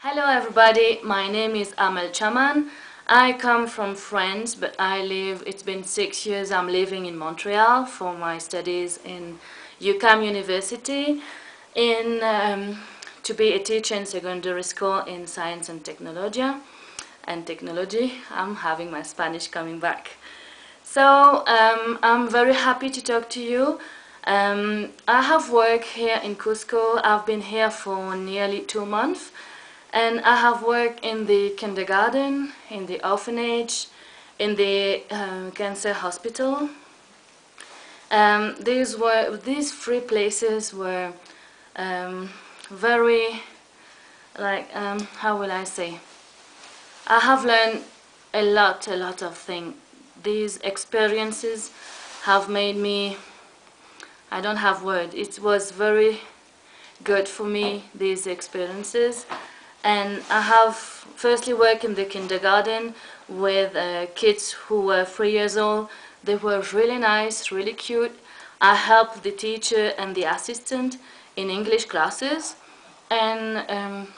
Hello everybody, my name is Amel Chaman. I come from France, but it's been 6 years I'm living in Montreal for my studies in UQAM University to be a teacher in secondary school in science and technology. I'm having my Spanish coming back. So I'm very happy to talk to you. I have worked here in Cusco. I've been here for nearly 2 months. And I have worked in the kindergarten, in the orphanage, in the cancer hospital. These three places were very, how will I say? I have learned a lot of things. These experiences have made me, I don't have words. It was very good for me, these experiences. And I have firstly worked in the kindergarten with kids who were 3 years old. They were really nice, really cute. I helped the teacher and the assistant in English classes and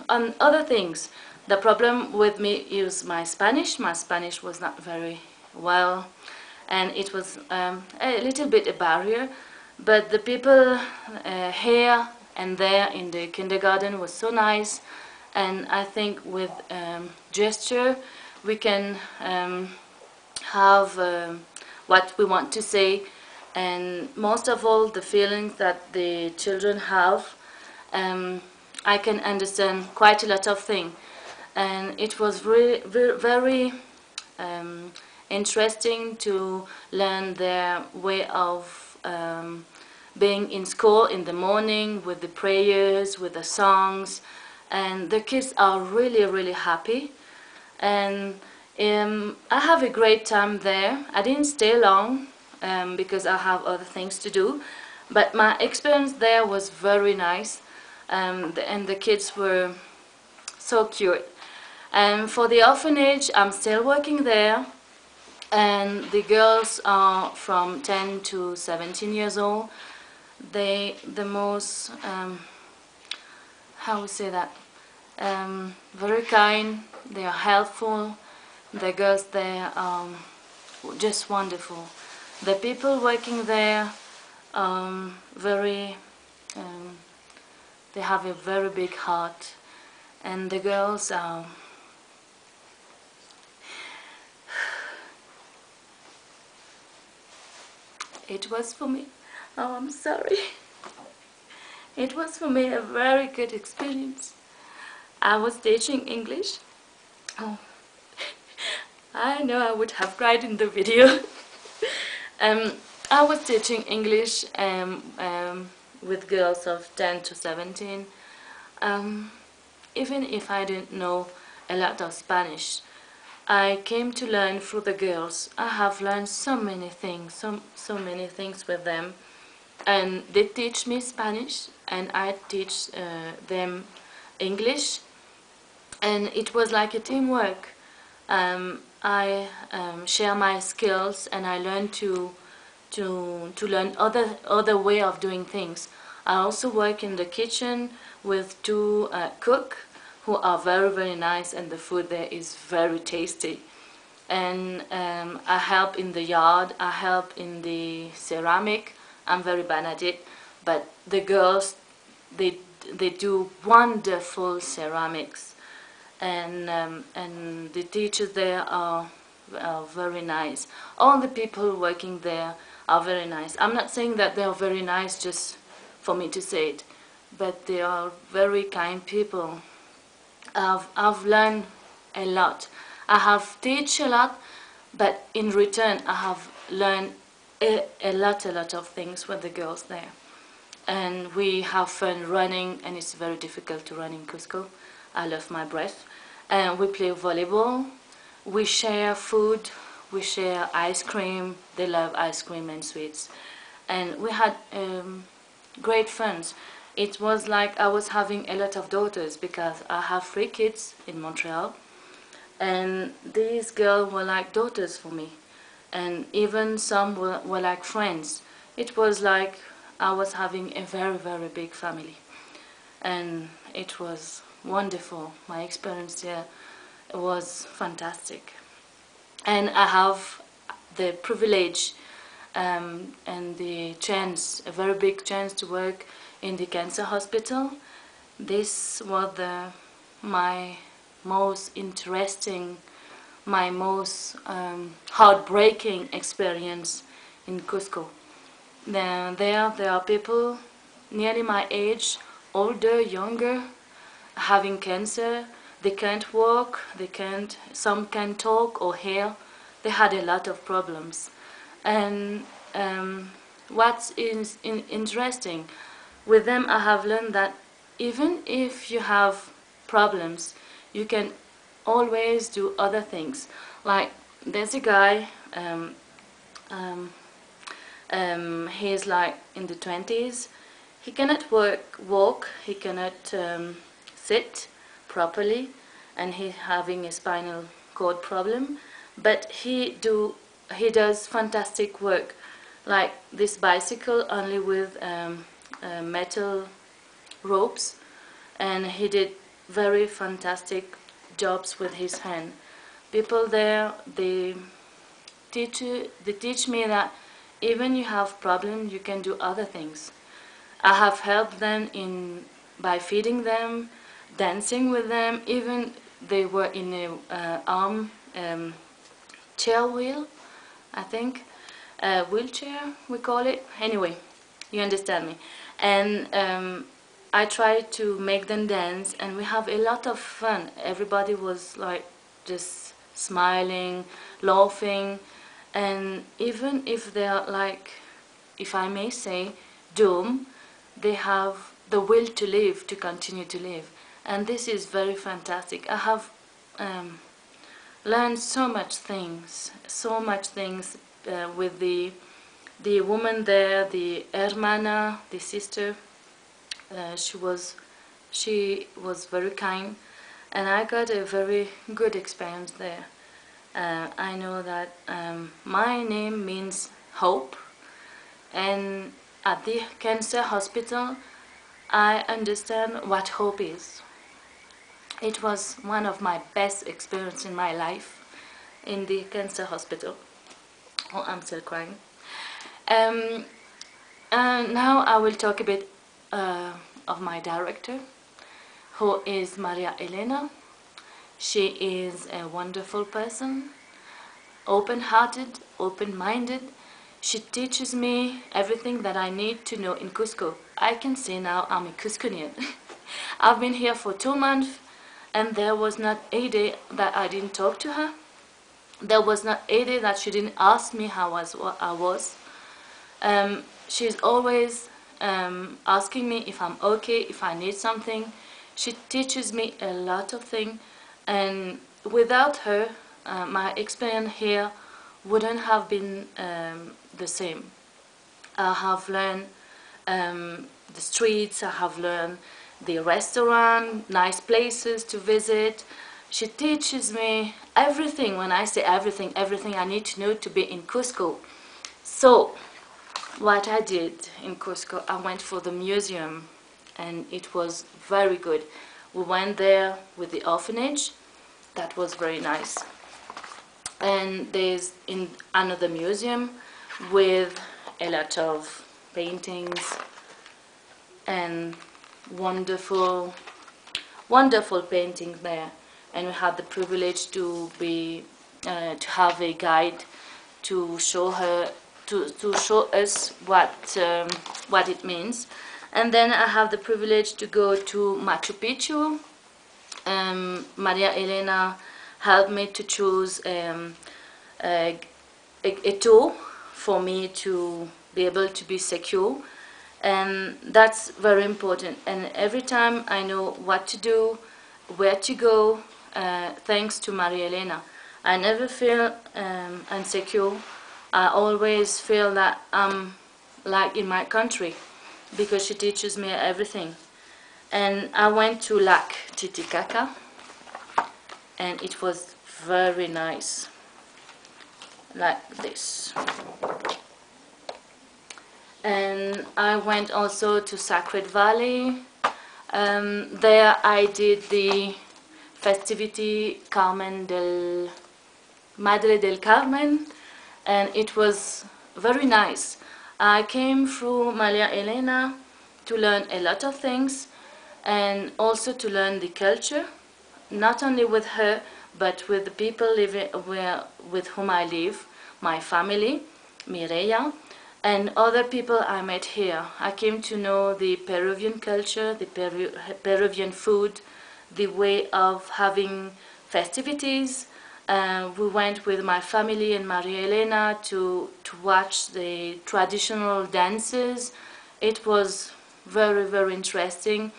on other things. The problem with me is my Spanish. My Spanish was not very well, and it was a little bit a barrier. But the people here and there in the kindergarten was so nice. And I think with gesture we can have what we want to say, and most of all the feelings that the children have. I can understand quite a lot of things, and it was really very interesting to learn their way of being in school in the morning with the prayers, with the songs. And the kids are really happy, and I have a great time there. I didn't stay long because I have other things to do, but my experience there was very nice, and the kids were so cute. And for the orphanage, I'm still working there, and the girls are from 10 to 17 years old. The most how we say that, very kind, they are helpful, the girls there are just wonderful. The people working there very, they have a very big heart, and the girls are it was for me, oh I'm sorry. It was for me a very good experience. I was teaching English. Oh, I know I would have cried in the video. I was teaching English with girls of 10 to 17. Even if I didn't know a lot of Spanish, I came to learn through the girls. I have learned so many things, so many things with them. And they teach me Spanish, and I teach them English, and it was like a teamwork. I share my skills, and I learn to learn other way of doing things. I also work in the kitchen with two cooks who are very nice, and the food there is very tasty. And I help in the yard, I help in the ceramic. I'm very bad at it, but the girls, they do wonderful ceramics, and the teachers there are very nice. All the people working there are very nice. I'm not saying that they are very nice just for me to say it, but they are very kind people. I've learned a lot. I have taught a lot, but in return I have learned a lot of things with the girls there. And we have fun running, and it's very difficult to run in Cusco. I love my breath. And we play volleyball, we share food, we share ice cream. They love ice cream and sweets. And we had great fun. It was like I was having a lot of daughters, because I have 3 kids in Montreal, and these girls were like daughters for me. And even some were like friends. It was like I was having a very big family, and it was wonderful. My experience here was fantastic. And I have the privilege and the chance, a very big chance, to work in the cancer hospital. This was my most interesting, my most heartbreaking experience in Cusco. There are people nearly my age, older, younger, having cancer. They can't walk, some can't talk or hear. They had a lot of problems. And what's interesting, with them I have learned that even if you have problems, you can always do other things. Like, there's a guy, he's like in the 20s. He cannot walk, he cannot sit properly, and he's having a spinal cord problem. But he does fantastic work, like this bicycle only with metal ropes, and he did very fantastic jobs with his hand. People there, they teach me that even you have problems, you can do other things. I have helped them by feeding them, dancing with them. Even they were in a arm chair wheel, I think, wheelchair we call it. Anyway, you understand me. And I try to make them dance, and we have a lot of fun. Everybody was like just smiling, laughing, and even if they are like, if I may say, doomed, they have the will to live, to continue to live. And this is very fantastic. I have learned so much things with the woman there, the hermana, the sister. She was very kind, and I got a very good experience there. I know that my name means hope, and at the cancer hospital I understand what hope is. It was one of my best experiences in my life in the cancer hospital. Oh, I'm still crying. Now I will talk a bit of my director, who is Maria Elena. She is a wonderful person, open-hearted, open-minded. She teaches me everything that I need to know in Cusco. I can say now I'm a Cusconian. I've been here for 2 months, and there was not a day that I didn't talk to her. There was not a day that she didn't ask me how I was. She's always asking me if I'm okay, if I need something. She teaches me a lot of things, and without her, my experience here wouldn't have been the same. I have learned the streets, I have learned the restaurant, nice places to visit. She teaches me everything. When I say everything, everything I need to know to be in Cusco. So, what I did in Cusco, I went for the museum, and it was very good. We went there with the orphanage. That was very nice. And there's in another museum with a lot of paintings and wonderful paintings there. And we had the privilege to have a guide to show us what it means. And then I have the privilege to go to Machu Picchu. Maria Elena helped me to choose a tour for me to be able to be secure, and that's very important. And every time I know what to do, where to go, thanks to Maria Elena, I never feel insecure. I always feel that I'm like in my country, because she teaches me everything. And I went to Lake Titicaca, and it was very nice, like this. And I went also to Sacred Valley, There I did the festivity Madre del Carmen, and it was very nice. I came through Maria Elena to learn a lot of things and also to learn the culture, not only with her, but with the people with whom I live, my family, Mireia, and other people I met here. I came to know the Peruvian culture, the Peruvian food, the way of having festivities. We went with my family and Maria Elena to watch the traditional dances. It was very, very interesting.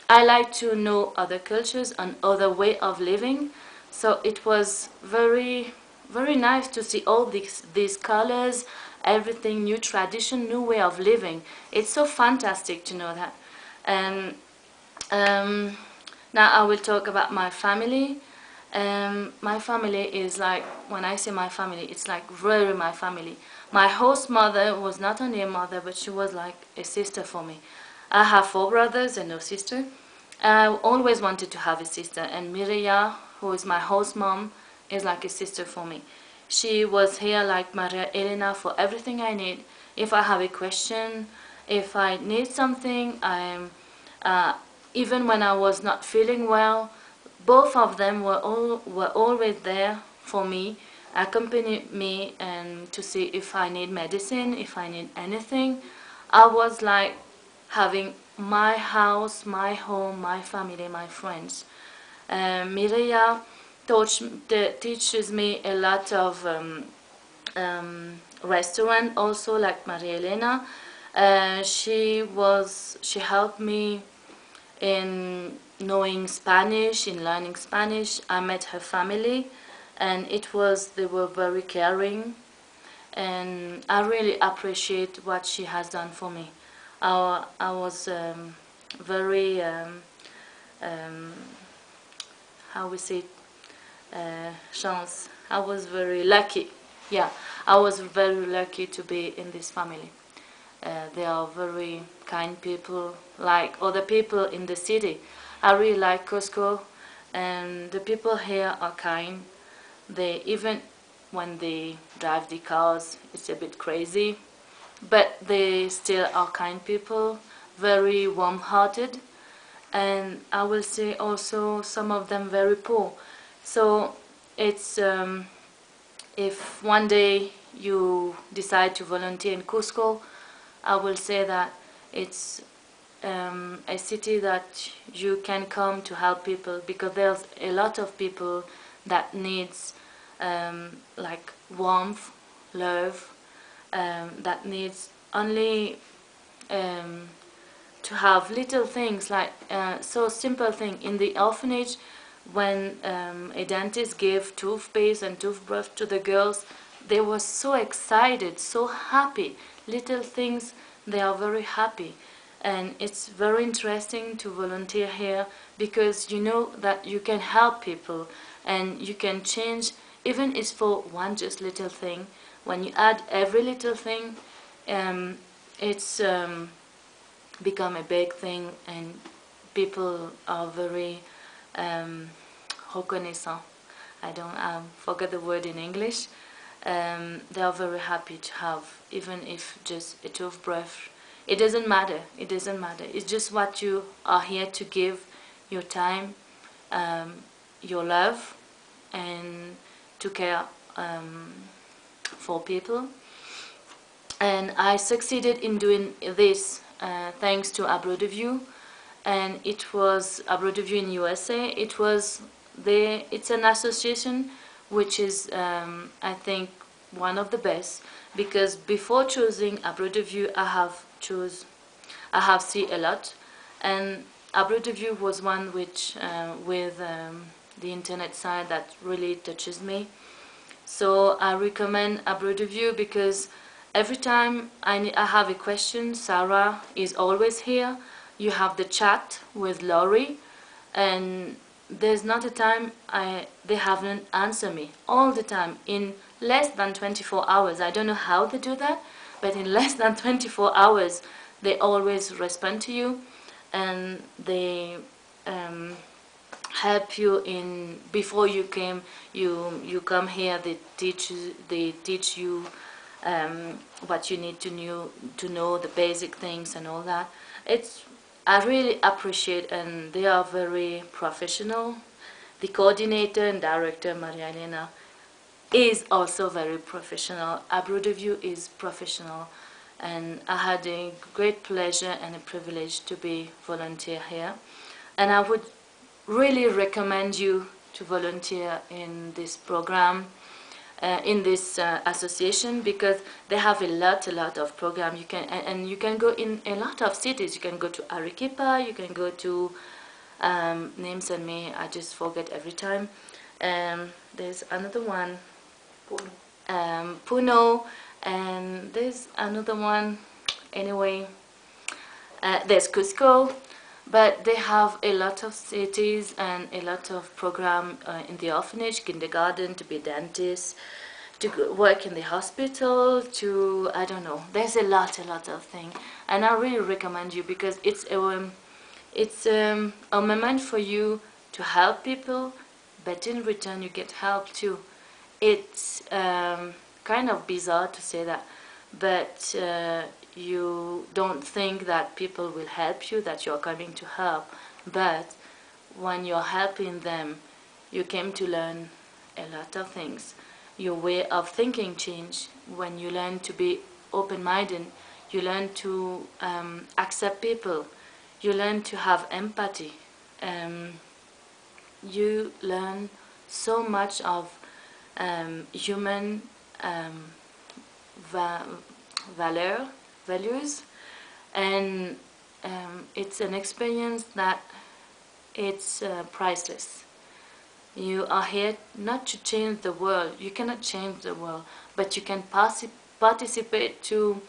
I like to know other cultures and other way of living. So it was very, very nice to see all these colors, everything, new tradition, new way of living. It's so fantastic to know that. And now I will talk about my family. My family is like, when I say my family, it's like really my family. My host mother was not only a mother, but she was like a sister for me. I have 4 brothers and no sister. I always wanted to have a sister, and Mireia, who is my host mom, is like a sister for me. She was here like Maria Elena for everything I need. If I have a question, if I need something, even when I was not feeling well, both of them were always there for me, accompanied me, and to see if I need medicine, if I need anything. I was like having my house, my home, my family, my friends. Mireia teaches me a lot of restaurant also, like Maria Elena. She helped me in knowing Spanish, in learning Spanish. I met her family, and they were very caring, and I really appreciate what she has done for me. I was very, how we say, chance. I was very lucky. Yeah, I was very lucky to be in this family. They are very kind people, like other people in the city. I really like Cusco, and the people here are kind. They even when they drive the cars, it's a bit crazy, but they still are kind people, very warm-hearted, and I will say also some of them very poor. So it's if one day you decide to volunteer in Cusco, I will say that it's a city that you can come to help people, because there's a lot of people that needs like warmth, love, that needs only to have little things like so simple thing in the orphanage. When a dentist gave toothpaste and toothbrush to the girls, they were so excited, so happy. Little things, they are very happy. And it's very interesting to volunteer here, because you know that you can help people and you can change, even if it's for one just little thing. When you add every little thing, it's become a big thing, and people are very reconnaissant. I forget the word in English. They are very happy to have, even if just a toothbrush. It doesn't matter. It doesn't matter. It's just what you are here to give, your time, your love, and to care for people. And I succeeded in doing this thanks to Abroad of You, and it was Abroad of You in USA. It's an association which is I think one of the best, because before choosing Abroad of You I have seen a lot, and Abroad of You was one which with the internet site that really touches me. So I recommend Abroad of You, because every time I have a question, Sarah is always here. You have the chat with Laurie, and there's not a time they haven't answered me. All the time, in less than 24 hours. I don't know how they do that, but in less than 24 hours, they always respond to you. and they help you in before you came. You come here. They teach you what you need to know the basic things and all that. I really appreciate, and they are very professional. The coordinator and director, Maria Elena, is also very professional. View is professional, and I had a great pleasure and a privilege to be volunteer here. And I would really recommend you to volunteer in this program, in this association, because they have a lot of program. You can and you can go in a lot of cities. You can go to Arequipa. You can go to names and me. I just forget every time. There's another one, Puno, and there's another one. Anyway, there's Cusco. But they have a lot of cities and a lot of program in the orphanage, kindergarten, to be dentist, to work in the hospital, to, I don't know, there's a lot of things. And I really recommend you, because it's a moment for you to help people, but in return you get help too. It's kind of bizarre to say that, but you don't think that people will help you, that you're coming to help, but when you're helping them, you came to learn a lot of things. Your way of thinking change. When you learn to be open-minded, you learn to accept people, you learn to have empathy, you learn so much of human values, and it's an experience that it's priceless. You are here not to change the world. You cannot change the world, but you can participate to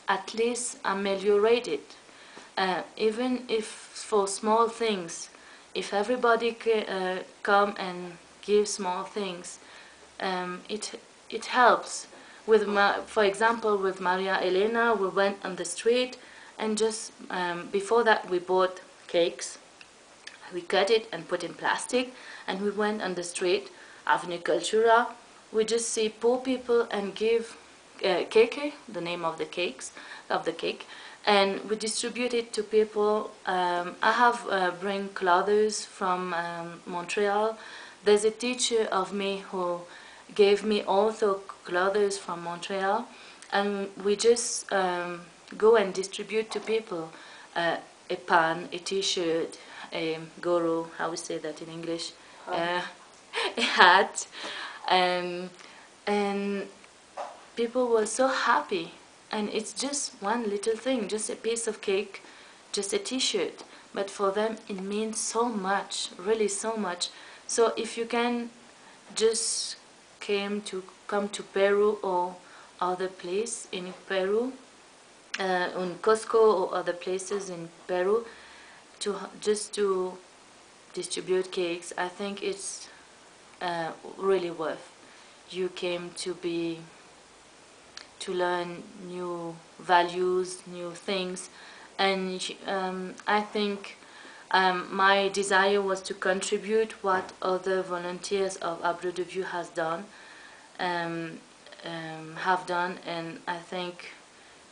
at least ameliorate it. Even if for small things, if everybody come and give small things, it helps. For example, with Maria Elena, we went on the street, and just before that we bought cakes. We cut it and put in plastic, and we went on the street, Avenue Cultura. We just see poor people and give cake, the name of the cake, and we distribute it to people. I have bring clothes from Montreal. There's a teacher of me who gave me also clothes from Montreal, and we just go and distribute to people a pan, a t-shirt, a goro, how we say that in English, a hat, and people were so happy. And it's just one little thing, just a piece of cake, just a t-shirt, but for them it means so much, really so much. So if you can just come to Peru or other place in Peru, in Cusco or other places in Peru, just to distribute cakes, I think it's really worth. You came to learn new values, new things, and I think my desire was to contribute what other volunteers of View have done, and I think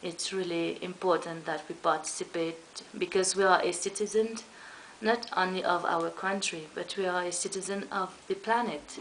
it's really important that we participate, because we are a citizen not only of our country, but we are a citizen of the planet.